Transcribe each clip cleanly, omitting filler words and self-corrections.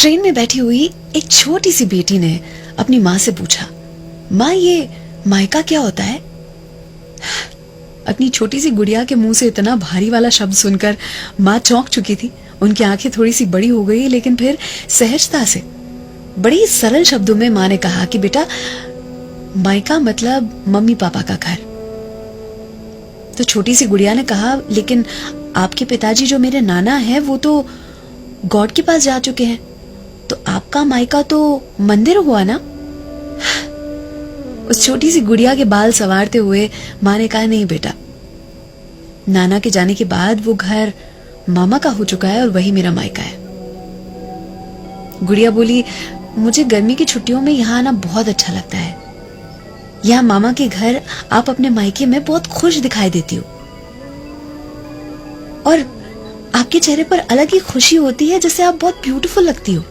Train में बैठी हुई एक छोटी सी बेटी ने अपनी माँ से पूछा, माँ ये मायका क्या होता है? अपनी छोटी सी गुड़िया के मुंह से इतना भारी वाला शब्द सुनकर माँ चौंक चुकी थी। उनकी आंखें थोड़ी सी बड़ी हो गई, लेकिन फिर सहजता से बड़ी सरल शब्दों में माँ ने कहा कि बेटा, मायका मतलब मम्मी पापा का घर। तो छोटी सी गुड़िया ने कहा, लेकिन आपके पिताजी जो मेरे नाना हैं वो तो गॉड के पास जा चुके हैं, तो आपका मायका तो मंदिर हुआ ना? उस छोटी सी गुड़िया के बाल संवारते हुए माँ ने कहा, नहीं बेटा, नाना के जाने के बाद वो घर मामा का हो चुका है और वही मेरा मायका है। गुड़िया बोली, मुझे गर्मी की छुट्टियों में यहाँ आना बहुत अच्छा लगता है। यहाँ मामा के घर आप अपने मायके में बहुत खुश दिखाई देती हो और आपके चेहरे पर अलग ही खुशी होती है, जिससे आप बहुत ब्यूटीफुल लगती हो।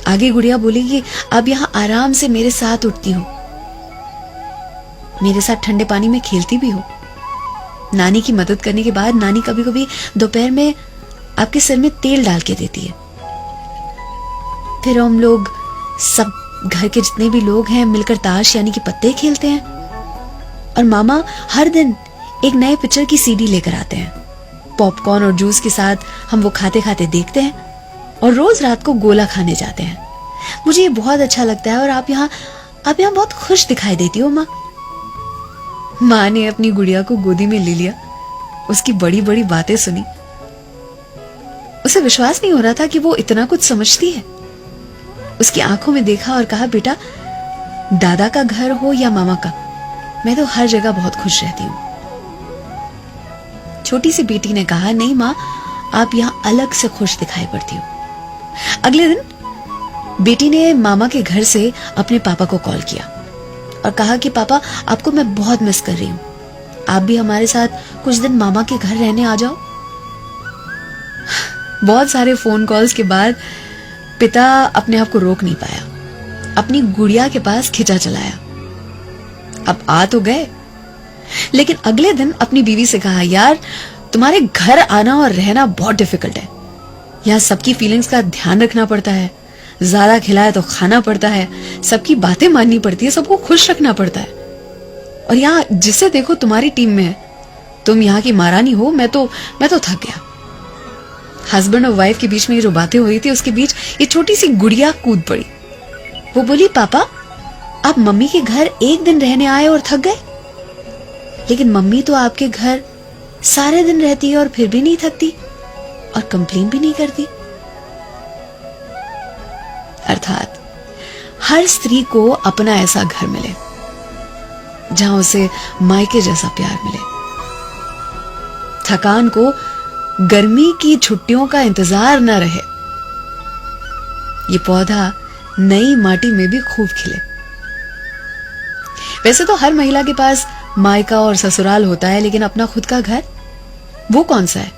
आगे गुड़िया बोली कि आप यहाँ आराम से मेरे साथ उठती हो, मेरे साथ ठंडे पानी में खेलती भी हो। नानी की मदद करने के बाद नानी कभी कभी दोपहर में आपके सिर में तेल डाल के देती है। फिर हम लोग सब घर के जितने भी लोग हैं मिलकर ताश यानी कि पत्ते खेलते हैं और मामा हर दिन एक नए पिक्चर की सीडी लेकर आते हैं। पॉपकॉर्न और जूस के साथ हम वो खाते खाते देखते हैं और रोज रात को गोला खाने जाते हैं। मुझे ये बहुत अच्छा लगता है और आप यहाँ बहुत खुश दिखाई देती हो माँ। माँ ने अपनी गुड़िया को गोदी में ले लिया, उसकी बड़ी बड़ी बातें सुनी। उसे विश्वास नहीं हो रहा था कि वो इतना कुछ समझती है। उसकी आंखों में देखा और कहा, बेटा, दादा का घर हो या मामा का, मैं तो हर जगह बहुत खुश रहती हूँ। छोटी सी बेटी ने कहा, नहीं माँ, आप यहाँ अलग से खुश दिखाई पड़ती हो। अगले दिन बेटी ने मामा के घर से अपने पापा को कॉल किया और कहा कि पापा, आपको मैं बहुत मिस कर रही हूँ, आप भी हमारे साथ कुछ दिन मामा के घर रहने आ जाओ। बहुत सारे फोन कॉल्स के बाद पिता अपने आप को रोक नहीं पाया, अपनी गुड़िया के पास खिंचा चलाया। अब आ तो गए, लेकिन अगले दिन अपनी बीवी से कहा, यार, तुम्हारे घर आना और रहना बहुत डिफिकल्ट है। यहाँ सबकी फीलिंग्स का ध्यान रखना पड़ता है, ज्यादा खिलाए तो खाना पड़ता है, सबकी बातें माननी पड़ती है, सबको खुश रखना पड़ता है। और यहाँ जिसे देखो तुम्हारी टीम में है, तुम यहाँ की महारानी हो, मैं तो थक गया। हस्बैंड और वाइफ के बीच में जो बातें हो रही थी, उसके बीच ये छोटी सी गुड़िया कूद पड़ी। वो बोली, पापा, आप मम्मी के घर एक दिन रहने आए और थक गए, लेकिन मम्मी तो आपके घर सारे दिन रहती है और फिर भी नहीं थकती और कंप्लेन भी नहीं करती। अर्थात हर स्त्री को अपना ऐसा घर मिले जहां उसे मायके जैसा प्यार मिले। थकान को गर्मी की छुट्टियों का इंतजार न रहे। ये पौधा नई माटी में भी खूब खिले। वैसे तो हर महिला के पास मायका और ससुराल होता है, लेकिन अपना खुद का घर वो कौन सा है?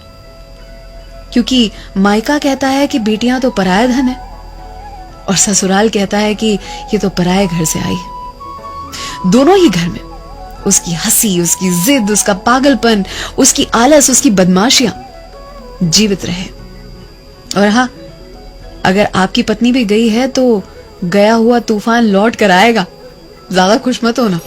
क्योंकि मायका कहता है कि बेटियां तो पराया धन है और ससुराल कहता है कि ये तो पराये घर से आई है। दोनों ही घर में उसकी हंसी, उसकी जिद, उसका पागलपन, उसकी आलस, उसकी बदमाशियां जीवित रहे। और हाँ, अगर आपकी पत्नी भी गई है तो गया हुआ तूफान लौट कर आएगा, ज्यादा खुश मत होना।